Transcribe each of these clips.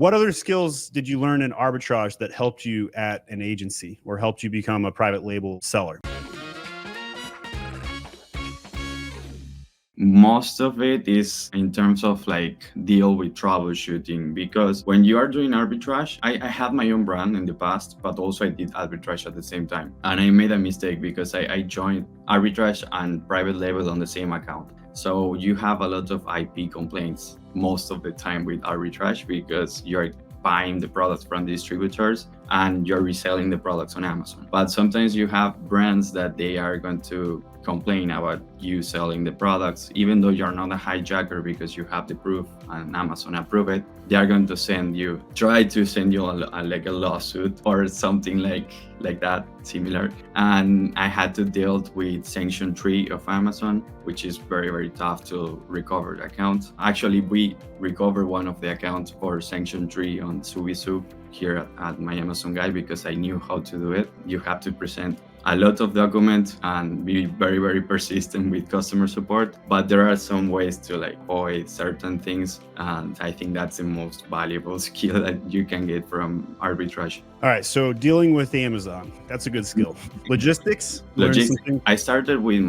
What other skills did you learn in arbitrage that helped you at an agency or helped you become a private label seller? Most of it is in terms of like deal with troubleshooting, because when you are doing arbitrage, I had my own brand in the past, but also I did arbitrage at the same time. And I made a mistake because I joined arbitrage and private label on the same account. So you have a lot of IP complaints most of the time with arbitrage because you're buying the products from distributors and you're reselling the products on Amazon. But sometimes you have brands that they are going to complain about you selling the products, even though you're not a hijacker because you have the proof and Amazon approve it. They are going to try to send you like a lawsuit or something like that similar. And I had to deal with sanction 3 of Amazon, which is very, very tough to recover the account. Actually, we recovered one of the accounts for sanction 3 on Subisu here at my Amazon guy because I knew how to do it. You have to present a lot of documents and be very, very persistent with customer support. But there are some ways to like avoid certain things. And I think that's the most valuable skill that you can get from arbitrage. All right, so dealing with Amazon, that's a good skill. Logistics? I started with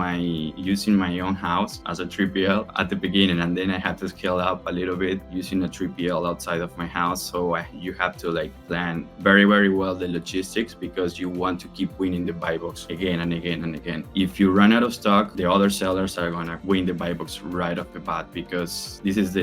using my own house as a 3PL at the beginning, and then I had to scale up a little bit using a 3PL outside of my house. So you have to like plan very, very well the logistics because you want to keep winning the buy box again and again and again. If you run out of stock, the other sellers are gonna win the buy box right off the bat because this is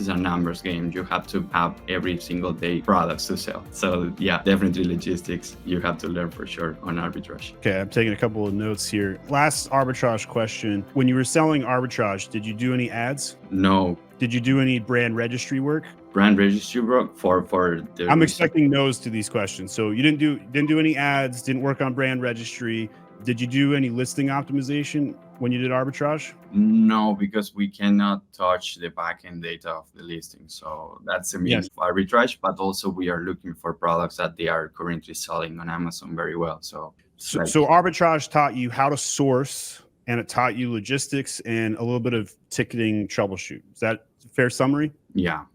a numbers game. You have to have every single day products to sell. So yeah, definitely logistics you have to learn for sure on arbitrage. Okay, I'm taking a couple of notes here. Last arbitrage question. When you were selling arbitrage, did you do any ads? No. Did you do any brand registry work? Brand registry work for the I'm expecting no's to these questions. So you didn't do any ads, didn't work on brand registry. Did you do any listing optimization when you did arbitrage? No, because we cannot touch the backend data of the listing. So that's the means of arbitrage, but also we are looking for products that they are currently selling on Amazon very well. So arbitrage taught you how to source, and it taught you logistics and a little bit of ticketing troubleshoot. Is that a fair summary? Yeah.